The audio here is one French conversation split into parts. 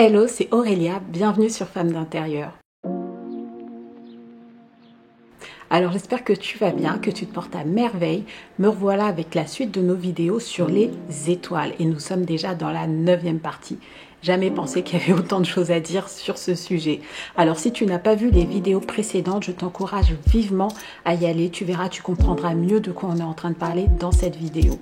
Hello, c'est Aurélia, bienvenue sur Femme d'Intérieur. Alors j'espère que tu vas bien, que tu te portes à merveille. Me revoilà avec la suite de nos vidéos sur les étoiles et nous sommes déjà dans la 9e partie. Jamais pensé qu'il y avait autant de choses à dire sur ce sujet. Alors si tu n'as pas vu les vidéos précédentes, je t'encourage vivement à y aller. Tu verras, tu comprendras mieux de quoi on est en train de parler dans cette vidéo.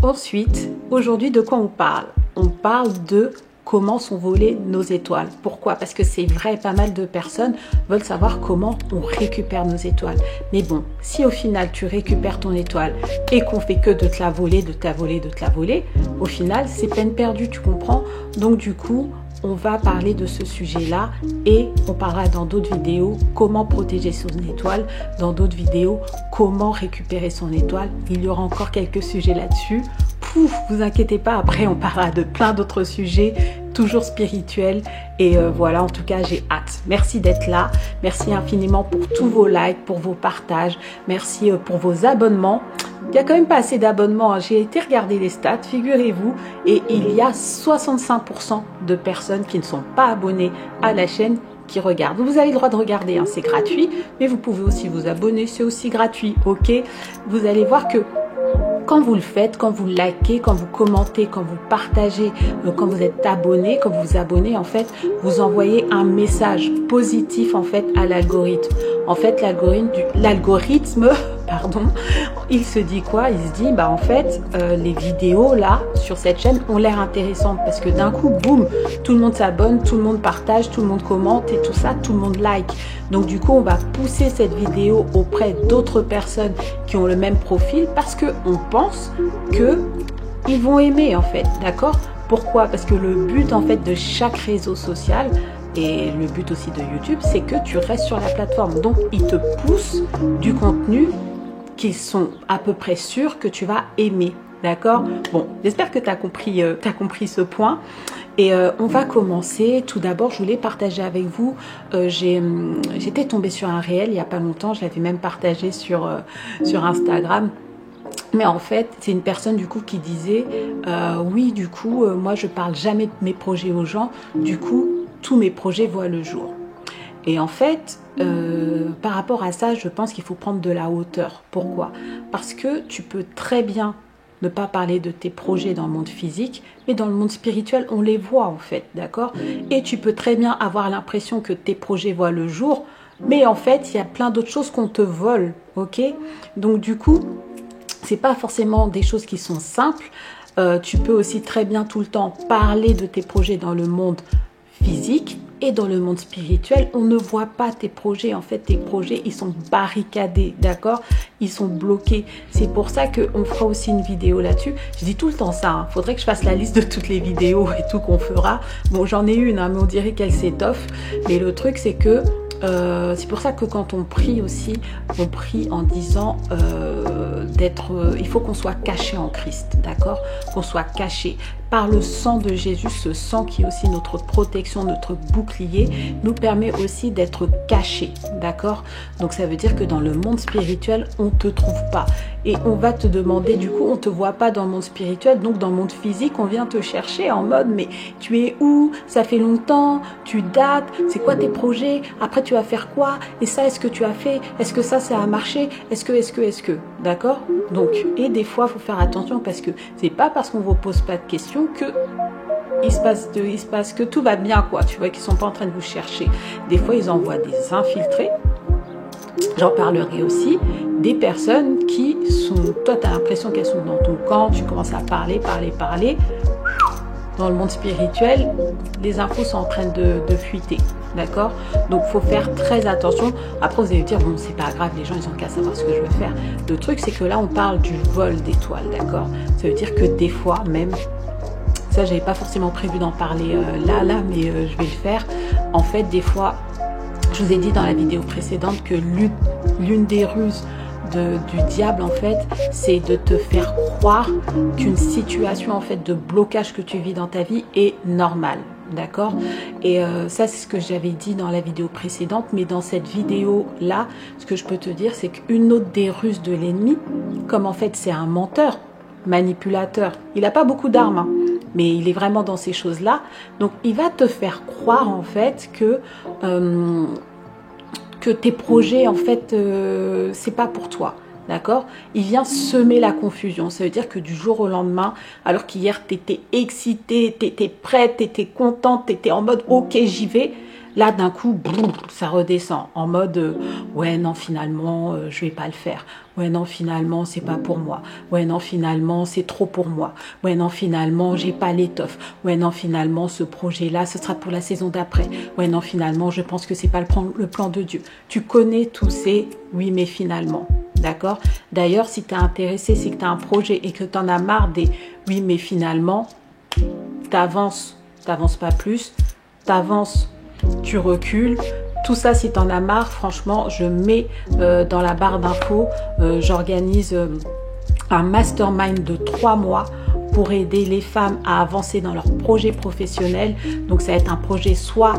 Ensuite, aujourd'hui de quoi on parle? On parle de comment sont volées nos étoiles. Pourquoi? Parce que c'est vrai, pas mal de personnes veulent savoir comment on récupère nos étoiles. Mais bon, si au final tu récupères ton étoile et qu'on fait que de te la voler, de te la voler, de te la voler, au final c'est peine perdue, tu comprends? Donc du coup, on va parler de ce sujet-là et on parlera dans d'autres vidéos comment protéger son étoile, dans d'autres vidéos comment récupérer son étoile. Il y aura encore quelques sujets là-dessus. Pouf, vous inquiétez pas, après on parlera de plein d'autres sujets, toujours spirituels. Et voilà, en tout cas, j'ai hâte. Merci d'être là. Merci infiniment pour tous vos likes, pour vos partages. Merci pour vos abonnements. Il n'y a quand même pas assez d'abonnements. J'ai été regarder les stats, figurez-vous, et il y a 65% de personnes qui ne sont pas abonnées à la chaîne qui regardent. Vous avez le droit de regarder, hein, c'est gratuit, mais vous pouvez aussi vous abonner, c'est aussi gratuit, ok? Vous allez voir que quand vous le faites, quand vous likez, quand vous commentez, quand vous partagez, quand vous êtes abonné, quand vous vous abonnez, en fait, vous envoyez un message positif en fait à l'algorithme. En fait, l'algorithme, pardon, il se dit quoi? Il se dit, bah en fait, les vidéos là sur cette chaîne ont l'air intéressantes parce que d'un coup, boum, tout le monde s'abonne, tout le monde partage, tout le monde commente et tout ça, tout le monde like. Donc du coup, on va pousser cette vidéo auprès d'autres personnes qui ont le même profil parce que on pense que ils vont aimer en fait, d'accord? Pourquoi? Parce que le but en fait de chaque réseau social et le but aussi de YouTube, c'est que tu restes sur la plateforme. Donc, ils te poussent du contenu qui sont à peu près sûrs que tu vas aimer. D'accord? Bon, j'espère que tu as compris ce point. Et on va commencer. Tout d'abord, je voulais partager avec vous. J'étais tombée sur un réel il n'y a pas longtemps. Je l'avais même partagé sur Instagram. Mais en fait, c'est une personne du coup qui disait oui, du coup, moi je parle jamais de mes projets aux gens. Du coup, tous mes projets voient le jour. Et en fait, par rapport à ça, je pense qu'il faut prendre de la hauteur. Pourquoi? Parce que tu peux très bien ne pas parler de tes projets dans le monde physique, mais dans le monde spirituel, on les voit en fait, d'accord? Et tu peux très bien avoir l'impression que tes projets voient le jour, mais en fait, il y a plein d'autres choses qu'on te vole, ok? Donc du coup, c'est pas forcément des choses qui sont simples. Tu peux aussi très bien tout le temps parler de tes projets dans le monde physique et dans le monde spirituel. On ne voit pas tes projets. En fait, tes projets, ils sont barricadés, d'accord? Ils sont bloqués. C'est pour ça qu'on fera aussi une vidéo là-dessus. Je dis tout le temps ça. Faudrait que je fasse la liste de toutes les vidéos et tout qu'on fera. Bon, j'en ai une, hein, mais on dirait qu'elle s'étoffe. Mais le truc, c'est que c'est pour ça que quand on prie aussi, on prie en disant il faut qu'on soit caché en Christ, d'accord? Qu'on soit caché. Par le sang de Jésus, ce sang qui est aussi notre protection, notre bouclier, nous permet aussi d'être cachés, d'accord? Donc ça veut dire que dans le monde spirituel, on ne te trouve pas. Et on va te demander, du coup, on ne te voit pas dans le monde spirituel, donc dans le monde physique, on vient te chercher en mode, mais tu es où? Ça fait longtemps, tu dates, c'est quoi tes projets? Après, tu vas faire quoi? Et ça, est-ce que tu as fait? Est-ce que ça a marché? Est-ce que, d'accord? Donc, et des fois, il faut faire attention parce que c'est pas parce qu'on vous pose pas de questions que il se passe que tout va bien, quoi. Tu vois qu'ils sont pas en train de vous chercher. Des fois, ils envoient des infiltrés. J'en parlerai aussi. Des personnes qui sont, toi, tu as l'impression qu'elles sont dans ton camp. Tu commences à parler. Dans le monde spirituel, les infos sont en train de fuiter. D'accord? Donc, faut faire très attention. Après, vous allez vous dire, bon, c'est pas grave, les gens, ils ont qu'à savoir ce que je veux faire. Le truc, c'est que là, on parle du vol d'étoiles. D'accord? Ça veut dire que des fois, même, ça, j'avais pas forcément prévu d'en parler là, mais je vais le faire. En fait, des fois, je vous ai dit dans la vidéo précédente que l'une des ruses du diable, en fait, c'est de te faire croire qu'une situation, en fait, de blocage que tu vis dans ta vie est normale. D'accord? Et ça, c'est ce que j'avais dit dans la vidéo précédente. Mais dans cette vidéo-là, ce que je peux te dire, c'est qu'une autre des ruses de l'ennemi, comme en fait, c'est un menteur, manipulateur. Il n'a pas beaucoup d'armes, hein. mais il est vraiment dans ces choses-là. Donc, il va te faire croire, en fait, que tes projets, en fait, c'est pas pour toi. D'accord? Il vient semer la confusion. Ça veut dire que du jour au lendemain, alors qu'hier, tu étais excitée, tu étais prête, tu étais contente, tu étais en mode « ok, j'y vais », là, d'un coup, boum, ça redescend en mode ouais, non, finalement, je vais pas le faire. Ouais, non, finalement, c'est pas pour moi. Ouais, non, finalement, c'est trop pour moi. Ouais, non, finalement, j'ai pas l'étoffe. Ouais, non, finalement, ce projet-là, ce sera pour la saison d'après. Ouais, non, finalement, je pense que c'est pas le plan de Dieu. Tu connais tous ces oui, mais finalement. D'accord? D'ailleurs, si tu es intéressé, c'est que tu as un projet et que tu en as marre des oui, mais finalement, t'avances pas plus, t'avances, tu recules. Tout ça, si tu en as marre, franchement, je mets dans la barre d'infos, j'organise un mastermind de 3 mois pour aider les femmes à avancer dans leurs projets professionnels. Donc, ça va être un projet soit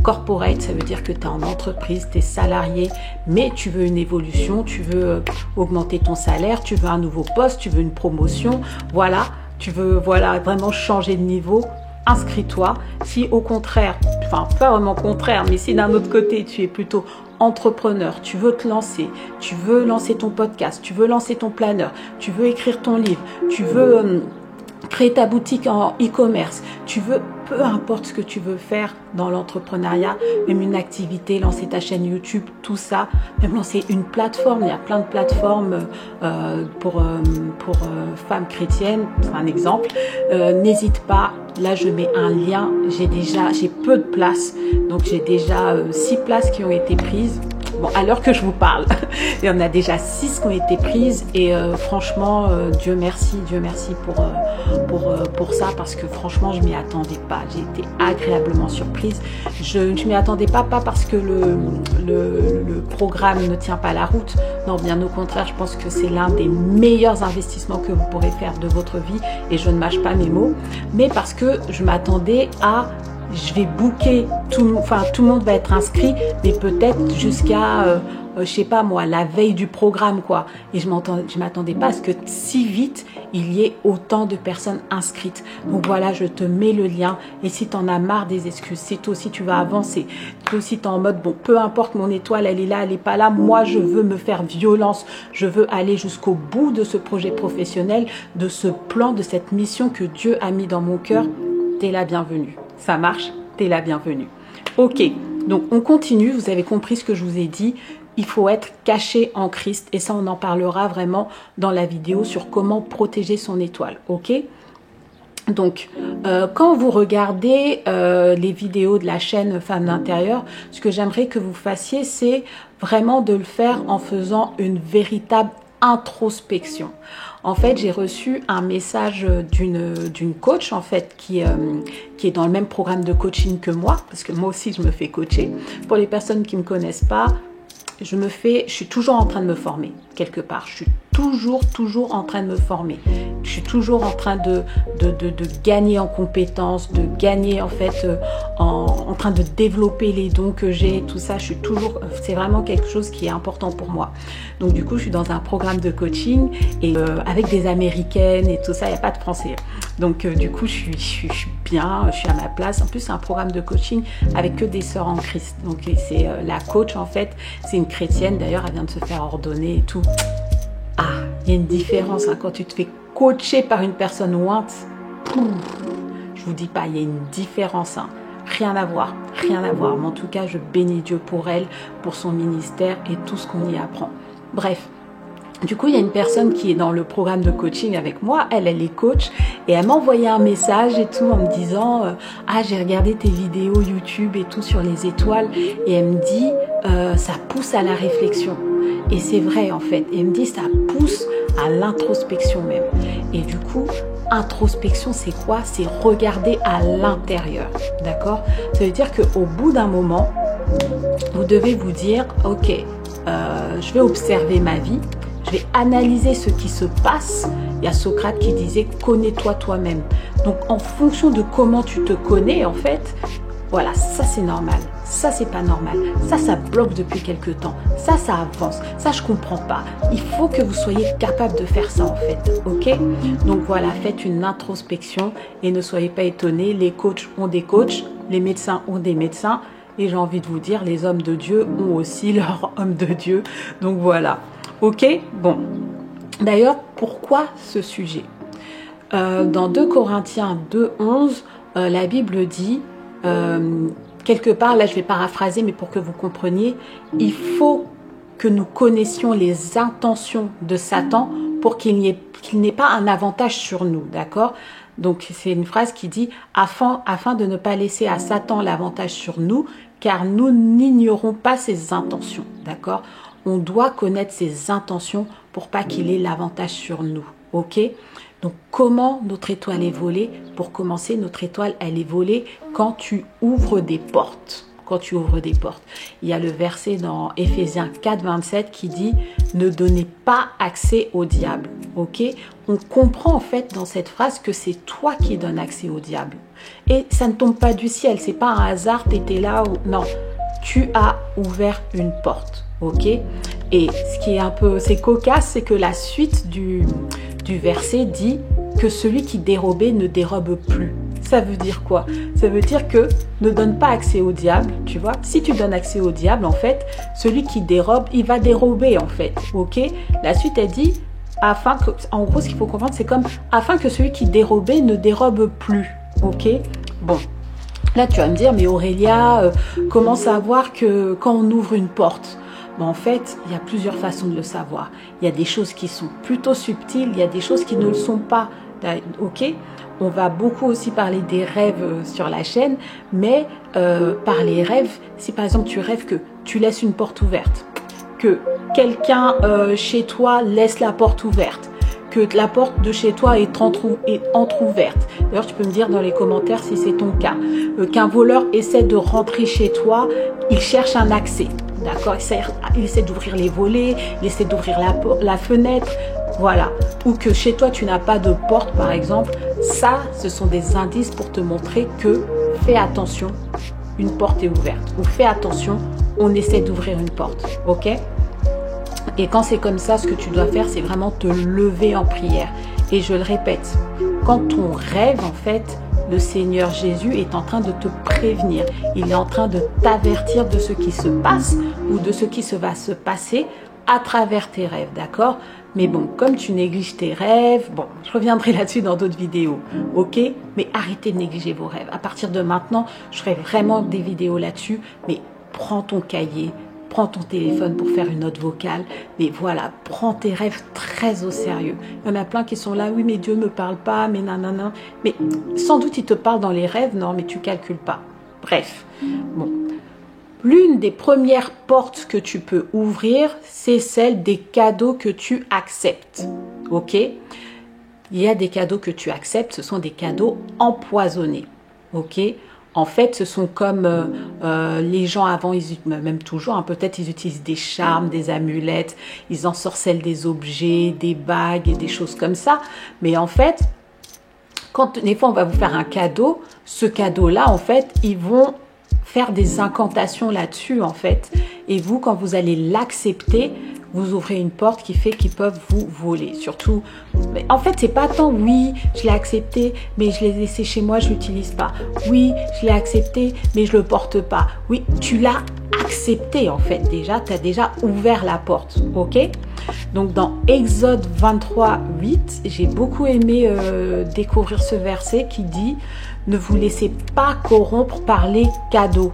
corporate, ça veut dire que tu es en entreprise, tu es salarié, mais tu veux une évolution, tu veux augmenter ton salaire, tu veux un nouveau poste, tu veux une promotion, voilà, tu veux vraiment changer de niveau. Inscris-toi. Si au contraire, enfin pas vraiment contraire, mais si d'un autre côté tu es plutôt entrepreneur, tu veux te lancer, tu veux lancer ton podcast, tu veux lancer ton planeur, tu veux écrire ton livre, tu veux créer ta boutique en e-commerce, tu veux, peu importe ce que tu veux faire dans l'entrepreneuriat, même une activité, lancer ta chaîne YouTube, tout ça, même lancer une plateforme, il y a plein de plateformes pour femmes chrétiennes, c'est un exemple, n'hésite pas, là je mets un lien, j'ai peu de places, donc j'ai déjà 6 places qui ont été prises. Bon, à l'heure que je vous parle, il y en a déjà 6 qui ont été prises et franchement, Dieu merci pour ça parce que franchement, je m'y attendais pas. J'ai été agréablement surprise. Je m'y attendais pas parce que le programme ne tient pas la route. Non, bien au contraire, je pense que c'est l'un des meilleurs investissements que vous pourrez faire de votre vie et je ne mâche pas mes mots, mais parce que je m'attendais à je vais booker, tout le monde va être inscrit, mais peut-être jusqu'à, je sais pas moi, la veille du programme, quoi. Et je m'attendais pas à ce que si vite, il y ait autant de personnes inscrites. Donc voilà, je te mets le lien. Et si tu en as marre des excuses, si toi aussi tu vas avancer, toi aussi tu es en mode, bon, peu importe mon étoile, elle est là, elle est pas là, moi je veux me faire violence, je veux aller jusqu'au bout de ce projet professionnel, de ce plan, de cette mission que Dieu a mis dans mon cœur, t'es la bienvenue. Ça marche, t'es la bienvenue. Ok, donc on continue, vous avez compris ce que je vous ai dit. Il faut être caché en Christ et ça on en parlera vraiment dans la vidéo sur comment protéger son étoile, ok? Donc, quand vous regardez les vidéos de la chaîne Femmes d'Intérieur, ce que j'aimerais que vous fassiez, c'est vraiment de le faire en faisant une véritable introspection. En fait, j'ai reçu un message d'une coach en fait qui est dans le même programme de coaching que moi, parce que moi aussi je me fais coacher. Pour les personnes qui me connaissent pas, je suis toujours en train de me former quelque part. Je suis toujours en train de me former. Je suis toujours en train de gagner en compétences, de gagner en fait en train de développer les dons que j'ai, tout ça. C'est vraiment quelque chose qui est important pour moi. Donc du coup, je suis dans un programme de coaching et avec des Américaines et tout ça, il n'y a pas de Français. Donc du coup, je suis bien, je suis à ma place. En plus, c'est un programme de coaching avec que des sœurs en Christ. Donc c'est la coach en fait, c'est une chrétienne. D'ailleurs, elle vient de se faire ordonner et tout. Ah, il y a une différence hein, quand tu te fais coacher par une personne ointe. Je vous dis pas, il y a une différence. Hein. Rien à voir. Mais en tout cas, je bénis Dieu pour elle, pour son ministère et tout ce qu'on y apprend. Bref. Du coup, il y a une personne qui est dans le programme de coaching avec moi, elle est coach et elle m'a envoyé un message et tout en me disant ah, j'ai regardé tes vidéos YouTube et tout sur les étoiles et elle me dit ça pousse à la réflexion. Et c'est vrai en fait, et elle me dit ça pousse à l'introspection même. Et du coup, introspection c'est quoi? C'est regarder à l'intérieur, d'accord? Ça veut dire qu'au bout d'un moment, vous devez vous dire ok, je vais observer ma vie. Je vais analyser ce qui se passe. Il y a Socrate qui disait « connais-toi toi-même ». Donc, en fonction de comment tu te connais, en fait, Voilà, ça c'est normal, ça c'est pas normal, ça bloque depuis quelque temps, ça avance, ça je comprends pas. Il faut que vous soyez capable de faire ça en fait, ok? Donc voilà, faites une introspection et ne soyez pas étonnés, les coachs ont des coachs, les médecins ont des médecins et j'ai envie de vous dire, les hommes de Dieu ont aussi leurs hommes de Dieu. Donc voilà, ok? Bon, d'ailleurs, pourquoi ce sujet? Dans 2 Corinthiens 2:11, la Bible dit, quelque part, là je vais paraphraser, mais pour que vous compreniez, il faut que nous connaissions les intentions de Satan pour qu'il n'ait pas un avantage sur nous, d'accord? Donc c'est une phrase qui dit, afin de ne pas laisser à Satan l'avantage sur nous, car nous n'ignorons pas ses intentions, d'accord? On doit connaître ses intentions pour pas qu'il ait l'avantage sur nous, ok? Donc, comment notre étoile est volée? Pour commencer, notre étoile, elle est volée quand tu ouvres des portes. Quand tu ouvres des portes. Il y a le verset dans Éphésiens 4:27 qui dit « Ne donnez pas accès au diable ». Ok? On comprend en fait dans cette phrase que c'est toi qui donnes accès au diable. Et ça ne tombe pas du ciel, c'est pas un hasard, tu étais là ou... Non, tu as ouvert une porte. Ok? Et ce qui est un peu... c'est cocasse, c'est que la suite du verset dit que celui qui dérobait ne dérobe plus. Ça veut dire quoi? Ça veut dire que ne donne pas accès au diable, tu vois. Si tu donnes accès au diable, en fait, celui qui dérobe, il va dérober, en fait. Ok? La suite, elle dit, afin que, en gros, ce qu'il faut comprendre, c'est comme, afin que celui qui dérobait ne dérobe plus. Ok? Bon. Là, tu vas me dire, mais Aurélia, comment savoir que quand on ouvre une porte? En fait, il y a plusieurs façons de le savoir. Il y a des choses qui sont plutôt subtiles, il y a des choses qui ne le sont pas. Ok? On va beaucoup aussi parler des rêves sur la chaîne, mais par les rêves, si par exemple tu rêves que tu laisses une porte ouverte, que quelqu'un chez toi laisse la porte ouverte, que la porte de chez toi est entrouverte. D'ailleurs, tu peux me dire dans les commentaires si c'est ton cas. Qu'un voleur essaie de rentrer chez toi, il cherche un accès. D'accord? Il essaie d'ouvrir les volets, il essaie d'ouvrir la fenêtre. Voilà. Ou que chez toi, tu n'as pas de porte, par exemple. Ça, ce sont des indices pour te montrer que fais attention, une porte est ouverte. Ou fais attention, on essaie d'ouvrir une porte. Ok? Et quand c'est comme ça, ce que tu dois faire, c'est vraiment te lever en prière. Et je le répète, quand on rêve, en fait, le Seigneur Jésus est en train de te prévenir. Il est en train de t'avertir de ce qui se passe ou de ce qui va se passer à travers tes rêves, d'accord? Mais bon, comme tu négliges tes rêves, bon, je reviendrai là-dessus dans d'autres vidéos, ok? Mais arrêtez de négliger vos rêves. À partir de maintenant, je ferai vraiment des vidéos là-dessus, mais prends ton cahier, prends ton téléphone pour faire une note vocale, mais voilà, prends tes rêves très au sérieux. Il y en a plein qui sont là, oui, mais Dieu ne me parle pas, mais nanana. Mais sans doute, il te parle dans les rêves, non, mais tu calcules pas. Bref, bon. L'une des premières portes que tu peux ouvrir, c'est celle des cadeaux que tu acceptes. Ok? Il y a des cadeaux que tu acceptes, ce sont des cadeaux empoisonnés. Ok? En fait, ce sont comme les gens avant, même toujours, hein, peut-être ils utilisent des charmes, des amulettes, ils ensorcellent des objets, des bagues et des choses comme ça. Mais en fait, quand des fois on va vous faire un cadeau, ce cadeau-là, en fait, ils vont faire des incantations là-dessus, en fait. Et vous, quand vous allez l'accepter, vous ouvrez une porte qui fait qu'ils peuvent vous voler. Surtout, mais en fait, c'est pas tant, oui, je l'ai accepté, mais je l'ai laissé chez moi, je l'utilise pas. Oui, je l'ai accepté, mais je le porte pas. Oui, tu l'as accepté, en fait, déjà. Tu as déjà ouvert la porte, ok? Donc, dans Exode 23:8, j'ai beaucoup aimé découvrir ce verset qui dit « Ne vous laissez pas corrompre par les cadeaux,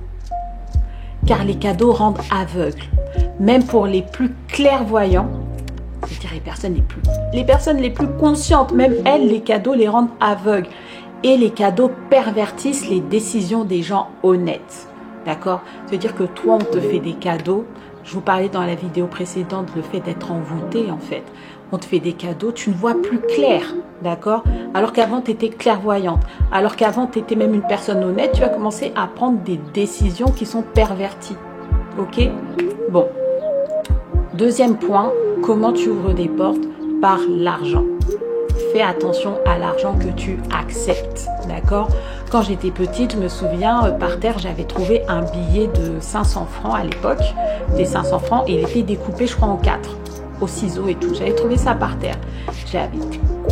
car les cadeaux rendent aveugles. » Même pour les plus clairvoyants, c'est-à-dire les personnes les plus conscientes, même elles, les cadeaux les rendent aveugles. Et les cadeaux pervertissent les décisions des gens honnêtes. D'accord? C'est-à-dire que toi, on te fait des cadeaux. Je vous parlais dans la vidéo précédente, le fait d'être envoûté, en fait. On te fait des cadeaux, tu ne vois plus clair, d'accord? Alors qu'avant, tu étais clairvoyante. Alors qu'avant, tu étais même une personne honnête, tu vas commencer à prendre des décisions qui sont perverties. Ok? Bon. Deuxième point, comment tu ouvres des portes? Par l'argent. fais attention à l'argent que tu acceptes, d'accord? Quand j'étais petite, je me souviens, par terre, j'avais trouvé un billet de 500 francs à l'époque, des 500 francs, et il était découpé, je crois, en 4, au ciseau et tout. J'avais trouvé ça par terre.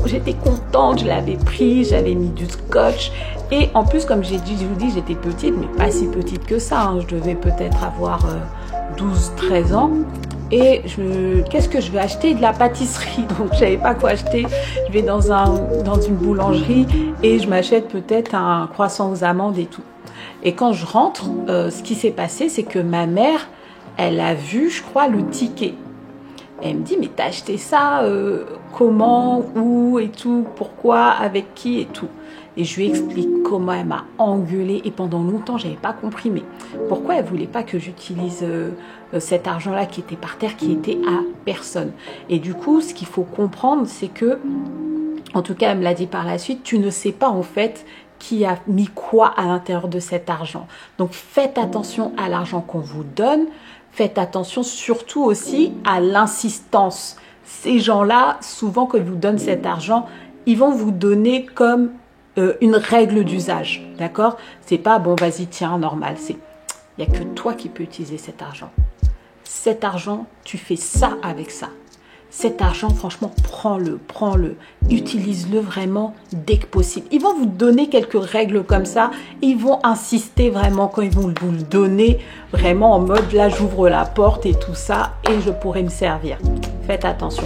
J'étais contente, je l'avais pris, j'avais mis du scotch. Et en plus, comme je vous dis, j'étais petite, mais pas si petite que ça, hein. Je devais peut-être avoir 12-13 ans. Et qu'est-ce que je vais acheter? De la pâtisserie. Donc, je savais pas quoi acheter. Je vais dans une boulangerie et je m'achète peut-être un croissant aux amandes et tout. Et quand je rentre, ce qui s'est passé, c'est que ma mère, elle a vu, je crois, le ticket. Elle me dit, mais t'as acheté ça comment, où et tout, pourquoi, avec qui et tout. Et je lui explique comment elle m'a engueulée. Et pendant longtemps, je n'avais pas compris. Mais pourquoi elle ne voulait pas que j'utilise cet argent-là qui était par terre, qui était à personne. Et du coup, ce qu'il faut comprendre, c'est que, en tout cas, elle me l'a dit par la suite, tu ne sais pas en fait qui a mis quoi à l'intérieur de cet argent. Donc, faites attention à l'argent qu'on vous donne. Faites attention surtout aussi à l'insistance. Ces gens-là, souvent, quand ils vous donnent cet argent, ils vont vous donner comme une règle d'usage, d'accord? C'est pas, bon, vas-y, tiens, normal. Il n'y a que toi qui peux utiliser cet argent. Cet argent, tu fais ça avec ça. Cet argent, franchement, prends-le. Utilise-le vraiment dès que possible. Ils vont vous donner quelques règles comme ça. Ils vont insister vraiment quand ils vont vous le donner, vraiment en mode, là, j'ouvre la porte et tout ça, et je pourrai me servir. Faites attention.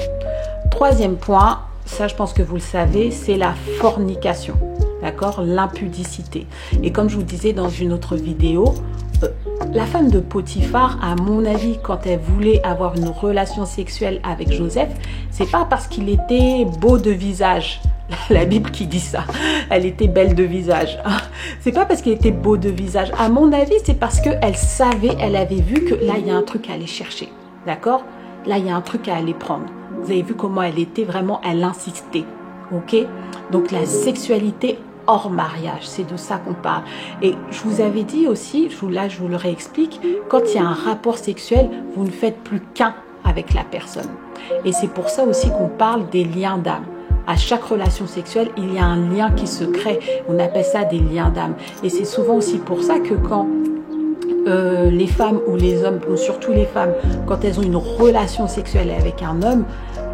Troisième point, ça, je pense que vous le savez, c'est la fornication. D'accord? L'impudicité. Et comme je vous disais dans une autre vidéo, la femme de Potiphar, à mon avis, quand elle voulait avoir une relation sexuelle avec Joseph, c'est pas parce qu'il était beau de visage. La Bible qui dit ça. Elle était belle de visage. C'est pas parce qu'il était beau de visage. À mon avis, c'est parce qu'elle savait, elle avait vu que là, il y a un truc à aller chercher. D'accord? Là, il y a un truc à aller prendre. Vous avez vu comment elle était vraiment, elle insistait. Ok? Donc, la sexualité hors mariage, c'est de ça qu'on parle. Et je vous avais dit aussi, là je vous le réexplique, quand il y a un rapport sexuel, vous ne faites plus qu'un avec la personne. Et c'est pour ça aussi qu'on parle des liens d'âme. À chaque relation sexuelle, il y a un lien qui se crée. On appelle ça des liens d'âme. Et c'est souvent aussi pour ça que quand les femmes ou les hommes, ou surtout les femmes, quand elles ont une relation sexuelle avec un homme,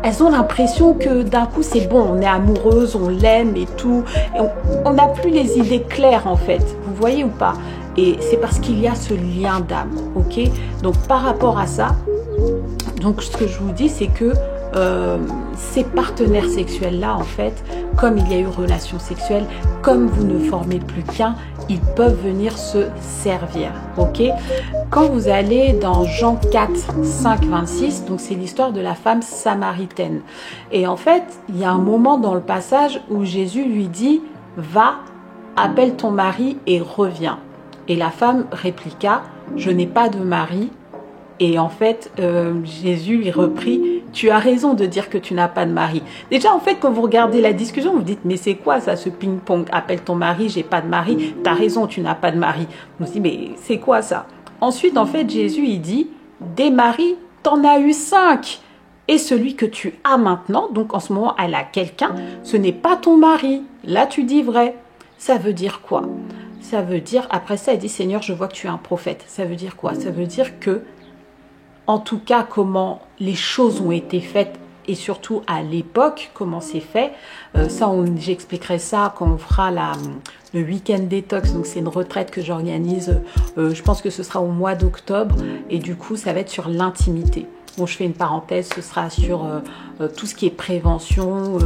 elles ont l'impression que d'un coup c'est bon, on est amoureuse, on l'aime et tout. Et on n'a plus les idées claires en fait, vous voyez ou pas? Et c'est parce qu'il y a ce lien d'âme, ok? Donc par rapport à ça, donc ce que je vous dis c'est que ces partenaires sexuels-là en fait, comme il y a eu relation sexuelle, comme vous ne formez plus qu'un, ils peuvent venir se servir, ok? Quand vous allez dans Jean 4, 5, 26, donc c'est l'histoire de la femme samaritaine. Et en fait, il y a un moment dans le passage où Jésus lui dit, va, appelle ton mari et reviens. Et la femme répliqua, je n'ai pas de mari. Et en fait, Jésus lui reprit, tu as raison de dire que tu n'as pas de mari. Déjà, en fait, quand vous regardez la discussion, vous dites, mais c'est quoi ça, ce ping-pong? Appelle ton mari, j'ai pas de mari. Tu as raison, tu n'as pas de mari. On se dit, mais c'est quoi ça? Ensuite, en fait, Jésus, il dit, des maris, t'en as eu 5. Et celui que tu as maintenant, donc en ce moment, elle a quelqu'un, ce n'est pas ton mari. Là, tu dis vrai. Ça veut dire quoi? Ça veut dire, après ça, elle dit, Seigneur, je vois que tu es un prophète. Ça veut dire quoi? Ça veut dire que, en tout cas, comment les choses ont été faites et surtout à l'époque, comment c'est fait. Ça, j'expliquerai ça quand on fera le week-end détox. Donc, c'est une retraite que j'organise. Je pense que ce sera au mois d'octobre. Et du coup, ça va être sur l'intimité. Bon, je fais une parenthèse, ce sera sur tout ce qui est prévention,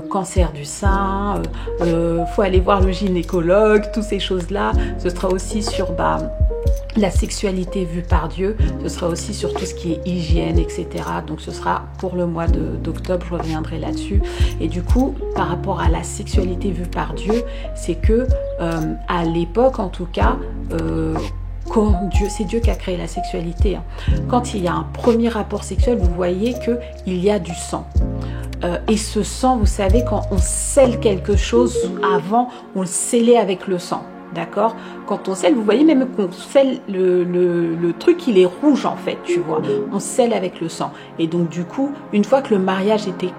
cancer du sein, faut aller voir le gynécologue, toutes ces choses-là. Ce sera aussi sur la sexualité vue par Dieu, ce sera aussi sur tout ce qui est hygiène, etc. Donc ce sera pour le mois d'octobre, je reviendrai là-dessus. Et du coup, par rapport à la sexualité vue par Dieu, c'est que à l'époque en tout cas, c'est Dieu qui a créé la sexualité. Quand il y a un premier rapport sexuel, vous voyez qu'il y a du sang. Et ce sang, vous savez, quand on scelle quelque chose, avant, on le scellait avec le sang. D'accord? Quand on scelle, vous voyez même qu'on scelle le truc, il est rouge en fait, tu vois. On scelle avec le sang. Et donc du coup, une fois que le mariage était...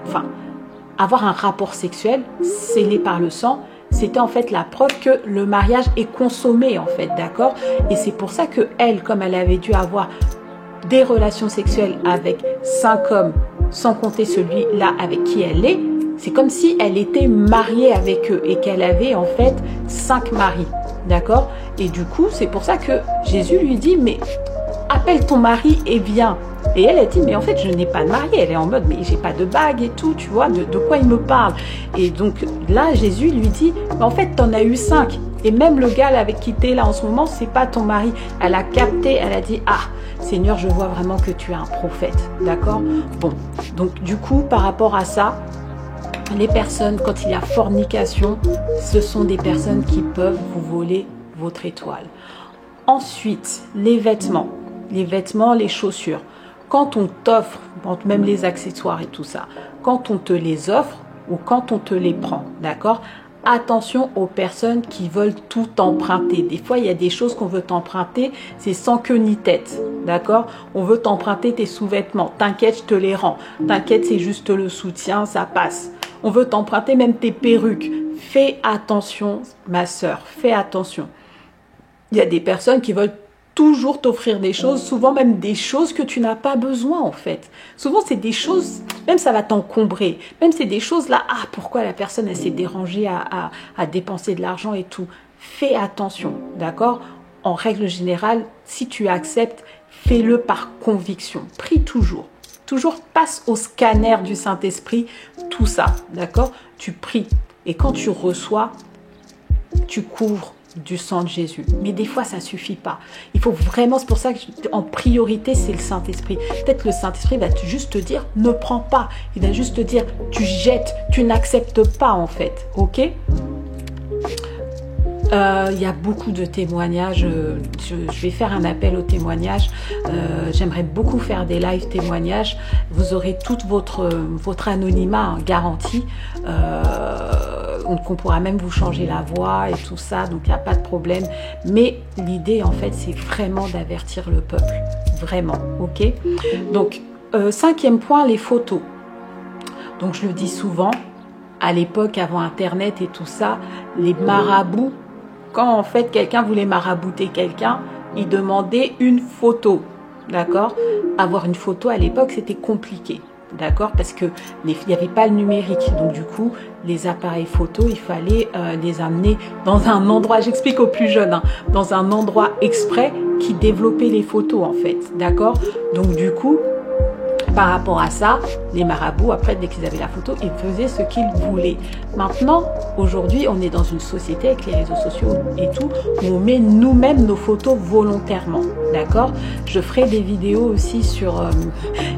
avoir un rapport sexuel scellé par le sang, c'était en fait la preuve que le mariage est consommé en fait, d'accord? Et c'est pour ça que elle, comme elle avait dû avoir des relations sexuelles avec 5 hommes, sans compter celui-là avec qui elle est, c'est comme si elle était mariée avec eux et qu'elle avait en fait 5 maris, d'accord? Et du coup, c'est pour ça que Jésus lui dit, mais appelle ton mari et viens. Et elle a dit, mais en fait, je n'ai pas de mari. Elle est en mode, mais j'ai pas de bague et tout, tu vois, de quoi il me parle? Et donc là, Jésus lui dit, mais en fait, t'en as eu 5. Et même le gars avec qui t'es là en ce moment, c'est pas ton mari. Elle a capté, elle a dit, ah, Seigneur, je vois vraiment que tu es un prophète, d'accord? Bon, donc du coup, par rapport à ça, les personnes, quand il y a fornication, ce sont des personnes qui peuvent vous voler votre étoile. Ensuite, les vêtements, les chaussures. Quand on t'offre, même les accessoires et tout ça, quand on te les offre ou quand on te les prend, d'accord? Attention aux personnes qui veulent tout emprunter. Des fois, il y a des choses qu'on veut t'emprunter, c'est sans queue ni tête, d'accord? On veut t'emprunter tes sous-vêtements. T'inquiète, je te les rends. T'inquiète, c'est juste le soutien, ça passe. On veut t'emprunter même tes perruques. Fais attention, ma sœur, fais attention. Il y a des personnes qui veulent toujours t'offrir des choses, souvent même des choses que tu n'as pas besoin en fait. Souvent c'est des choses, même ça va t'encombrer, même c'est des choses là, ah pourquoi la personne elle s'est dérangée à dépenser de l'argent et tout. Fais attention, d'accord? En règle générale, si tu acceptes, fais-le par conviction, prie toujours. Toujours passe au scanner du Saint-Esprit, tout ça, d'accord? Tu pries et quand tu reçois, tu couvres du sang de Jésus. Mais des fois, ça ne suffit pas. Il faut vraiment, c'est pour ça qu'en priorité, c'est le Saint-Esprit. Peut-être le Saint-Esprit va juste te dire, ne prends pas. Il va juste te dire, tu jettes, tu n'acceptes pas en fait. Ok? Il y a beaucoup de témoignages. Je vais faire un appel aux témoignages. J'aimerais beaucoup faire des live témoignages. Vous aurez tout votre anonymat garanti. On pourra même vous changer la voix et tout ça. Donc, il n'y a pas de problème. Mais l'idée, en fait, c'est vraiment d'avertir le peuple. Vraiment. OK? Donc, 5e point, les photos. Donc, je le dis souvent. À l'époque, avant Internet et tout ça, les marabouts, quand en fait quelqu'un voulait marabouter quelqu'un, il demandait une photo, d'accord? Avoir une photo à l'époque, c'était compliqué, d'accord? Parce que il n'y avait pas le numérique, donc du coup, les appareils photo, il fallait les amener dans un endroit, j'explique aux plus jeunes, hein, dans un endroit exprès qui développait les photos en fait, d'accord? Donc du coup, par rapport à ça, les marabouts, après, dès qu'ils avaient la photo, ils faisaient ce qu'ils voulaient. Maintenant, aujourd'hui, on est dans une société avec les réseaux sociaux et tout, où on met nous-mêmes nos photos volontairement, d'accord? Je ferai des vidéos aussi sur...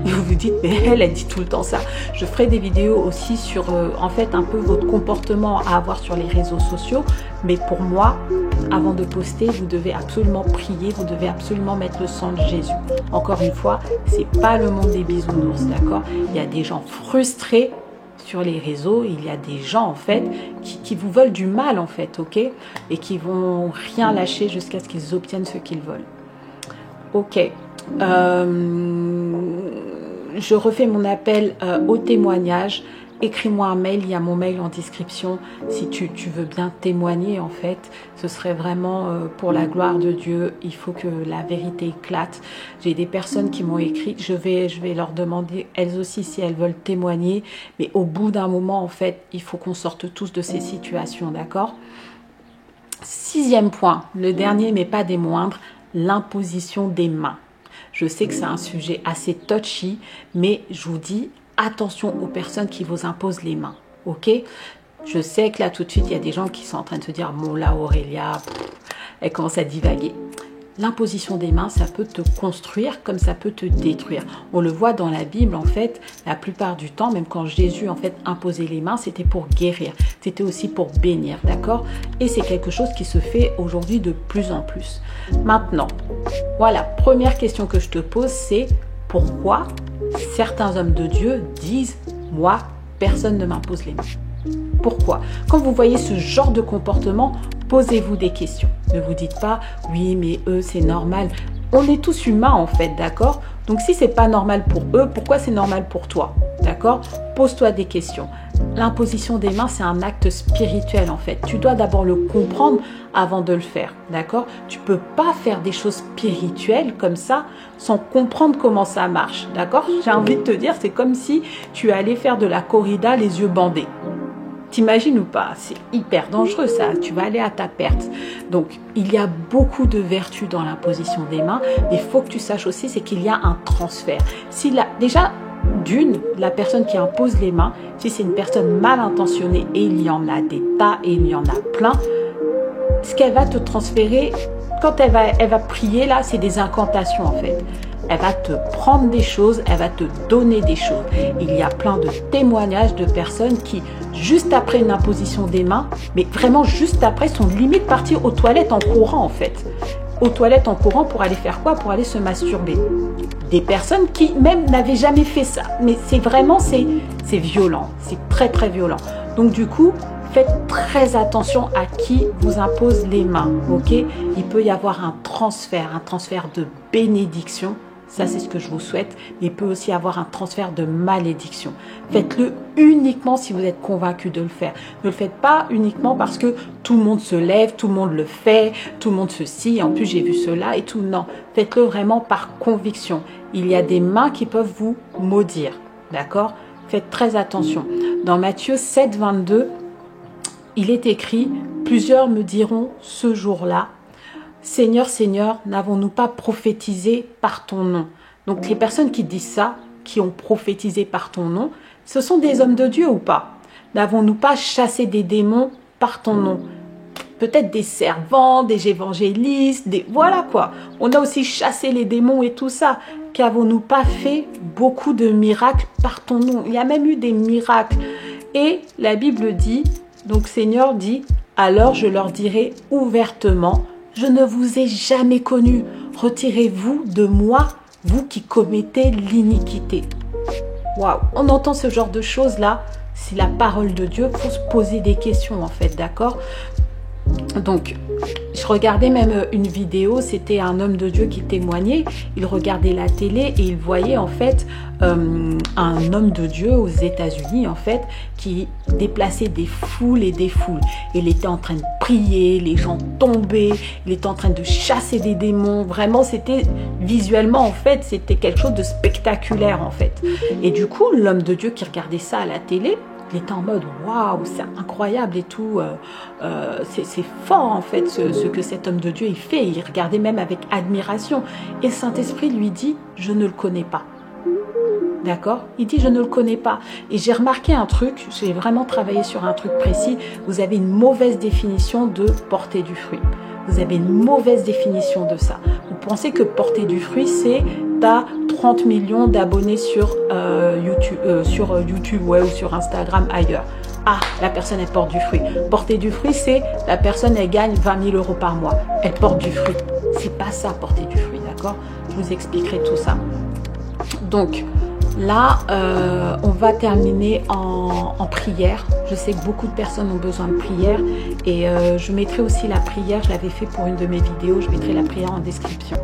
vous vous dites, mais elle dit tout le temps ça. Je ferai des vidéos aussi sur, en fait, un peu votre comportement à avoir sur les réseaux sociaux. Mais pour moi, avant de poster, vous devez absolument prier, vous devez absolument mettre le sang de Jésus. Encore une fois, c'est pas le monde des bisounours, d'accord? Il y a des gens frustrés sur les réseaux, il y a des gens en fait qui vous veulent du mal en fait, ok? Et qui vont rien lâcher jusqu'à ce qu'ils obtiennent ce qu'ils veulent. Ok. Je refais mon appel au témoignage. Écris-moi un mail, il y a mon mail en description. Si tu veux bien témoigner, en fait, ce serait vraiment pour la gloire de Dieu. Il faut que la vérité éclate. J'ai des personnes qui m'ont écrit. Je vais leur demander, elles aussi, si elles veulent témoigner. Mais au bout d'un moment, en fait, il faut qu'on sorte tous de ces situations, d'accord? 6e point, le dernier, mais pas des moindres, l'imposition des mains. Je sais que c'est un sujet assez touchy, mais je vous dis, attention aux personnes qui vous imposent les mains, ok? Je sais que là, tout de suite, il y a des gens qui sont en train de se dire, bon là, Aurélia, elle commence à divaguer. L'imposition des mains, ça peut te construire comme ça peut te détruire. On le voit dans la Bible, en fait, la plupart du temps, même quand Jésus, en fait, imposait les mains, c'était pour guérir. C'était aussi pour bénir, d'accord? Et c'est quelque chose qui se fait aujourd'hui de plus en plus. Maintenant, voilà, première question que je te pose, c'est pourquoi certains hommes de Dieu disent « Moi, personne ne m'impose les mains ». Pourquoi? Quand vous voyez ce genre de comportement, posez-vous des questions. Ne vous dites pas « Oui, mais eux, c'est normal ». On est tous humains en fait, d'accord? Donc si c'est pas normal pour eux, pourquoi c'est normal pour toi? d'accord? Pose-toi des questions. L'imposition des mains, c'est un acte spirituel en fait. Tu dois d'abord le comprendre avant de le faire, d'accord? Tu peux pas faire des choses spirituelles comme ça sans comprendre comment ça marche, d'accord? J'ai envie de te dire, c'est comme si tu allais faire de la corrida les yeux bandés. T'imagines ou pas? C'est hyper dangereux ça, tu vas aller à ta perte. Donc, il y a beaucoup de vertus dans l'imposition des mains, mais il faut que tu saches aussi, c'est qu'il y a un transfert. Déjà, la personne qui impose les mains, si c'est une personne mal intentionnée, et il y en a des tas et il y en a plein, ce qu'elle va te transférer, quand elle va prier là, c'est des incantations en fait. Elle va te prendre des choses, elle va te donner des choses. Il y a plein de témoignages de personnes qui, juste après une imposition des mains, mais vraiment juste après, sont limite parties aux toilettes en courant en fait. Aux toilettes en courant pour aller faire quoi? Pour aller se masturber. Des personnes qui même n'avaient jamais fait ça. Mais c'est vraiment, c'est violent. C'est très très violent. Donc du coup, faites très attention à qui vous impose les mains, ok? Il peut y avoir un transfert de bénédiction. Ça, c'est ce que je vous souhaite. Mais il peut aussi y avoir un transfert de malédiction. Faites-le uniquement si vous êtes convaincu de le faire. Ne le faites pas uniquement parce que tout le monde se lève, tout le monde le fait, tout le monde ceci, en plus j'ai vu cela et tout. Non, faites-le vraiment par conviction. Il y a des mains qui peuvent vous maudire, d'accord? Faites très attention. Dans Matthieu 7, 22, il est écrit « Plusieurs me diront ce jour-là, Seigneur, Seigneur, n'avons-nous pas prophétisé par ton nom ?» Donc les personnes qui disent ça, qui ont prophétisé par ton nom, ce sont des hommes de Dieu ou pas? N'avons-nous pas chassé des démons par ton nom? Peut-être des servants, des évangélistes, voilà quoi. On a aussi chassé les démons et tout ça. Qu'avons-nous pas fait beaucoup de miracles par ton nom? Il y a même eu des miracles. Et la Bible dit, donc Seigneur dit, alors je leur dirai ouvertement, je ne vous ai jamais connu. Retirez-vous de moi, vous qui commettez l'iniquité. Waouh, on entend ce genre de choses là. C'est la parole de Dieu. Il faut se poser des questions en fait, d'accord? Donc, je regardais même une vidéo, c'était un homme de Dieu qui témoignait, il regardait la télé et il voyait en fait un homme de Dieu aux États-Unis en fait qui déplaçait des foules et des foules. Il était en train de prier, les gens tombaient, il était en train de chasser des démons, vraiment c'était visuellement en fait, c'était quelque chose de spectaculaire en fait. Et du coup, l'homme de Dieu qui regardait ça à la télé, il était en mode waouh, c'est incroyable et tout, c'est fort en fait ce que cet homme de Dieu il fait. Il regardait même avec admiration et le Saint-Esprit lui dit je ne le connais pas. D'accord? Il dit je ne le connais pas. Et j'ai remarqué un truc, j'ai vraiment travaillé sur un truc précis. Vous avez une mauvaise définition de porter du fruit. Vous avez une mauvaise définition de ça. Vous pensez que porter du fruit, c'est t'as 30 millions d'abonnés sur YouTube ouais, ou sur Instagram ailleurs. Ah, la personne, elle porte du fruit. Porter du fruit, c'est la personne, elle gagne 20 000 € par mois. Elle porte du fruit. C'est pas ça, porter du fruit, d'accord? Je vous expliquerai tout ça. Donc, là, on va terminer en prière. Je sais que beaucoup de personnes ont besoin de prière et je mettrai aussi la prière. Je l'avais fait pour une de mes vidéos. Je mettrai la prière en description.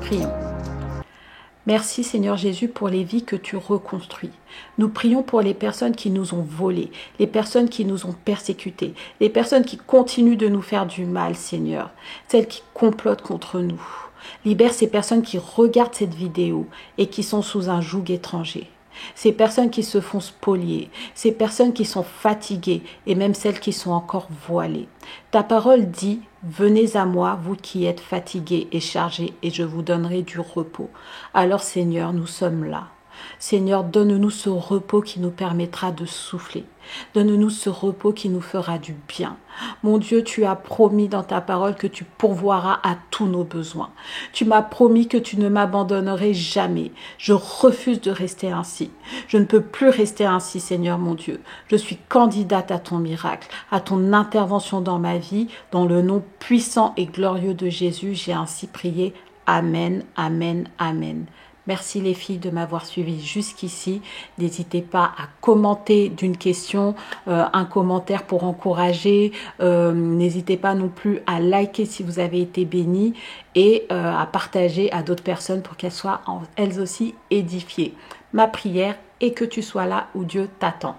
Prions. Merci Seigneur Jésus pour les vies que tu reconstruis. Nous prions pour les personnes qui nous ont volés, les personnes qui nous ont persécutés, les personnes qui continuent de nous faire du mal, Seigneur, celles qui complotent contre nous. Libère ces personnes qui regardent cette vidéo et qui sont sous un joug étranger. Ces personnes qui se font spolier, ces personnes qui sont fatiguées et même celles qui sont encore voilées. Ta parole dit, venez à moi, vous qui êtes fatigués et chargés, et je vous donnerai du repos. Alors Seigneur, nous sommes là. Seigneur, donne-nous ce repos qui nous permettra de souffler. Donne-nous ce repos qui nous fera du bien. Mon Dieu, tu as promis dans ta parole que tu pourvoiras à tous nos besoins. Tu m'as promis que tu ne m'abandonnerais jamais. Je refuse de rester ainsi. Je ne peux plus rester ainsi, Seigneur mon Dieu. Je suis candidate à ton miracle, à ton intervention dans ma vie. Dans le nom puissant et glorieux de Jésus, j'ai ainsi prié. Amen, amen, amen. Merci les filles de m'avoir suivi jusqu'ici. N'hésitez pas à commenter d'une question, un commentaire pour encourager. N'hésitez pas non plus à liker si vous avez été bénis et à partager à d'autres personnes pour qu'elles soient elles aussi édifiées. Ma prière, et que tu sois là où Dieu t'attend.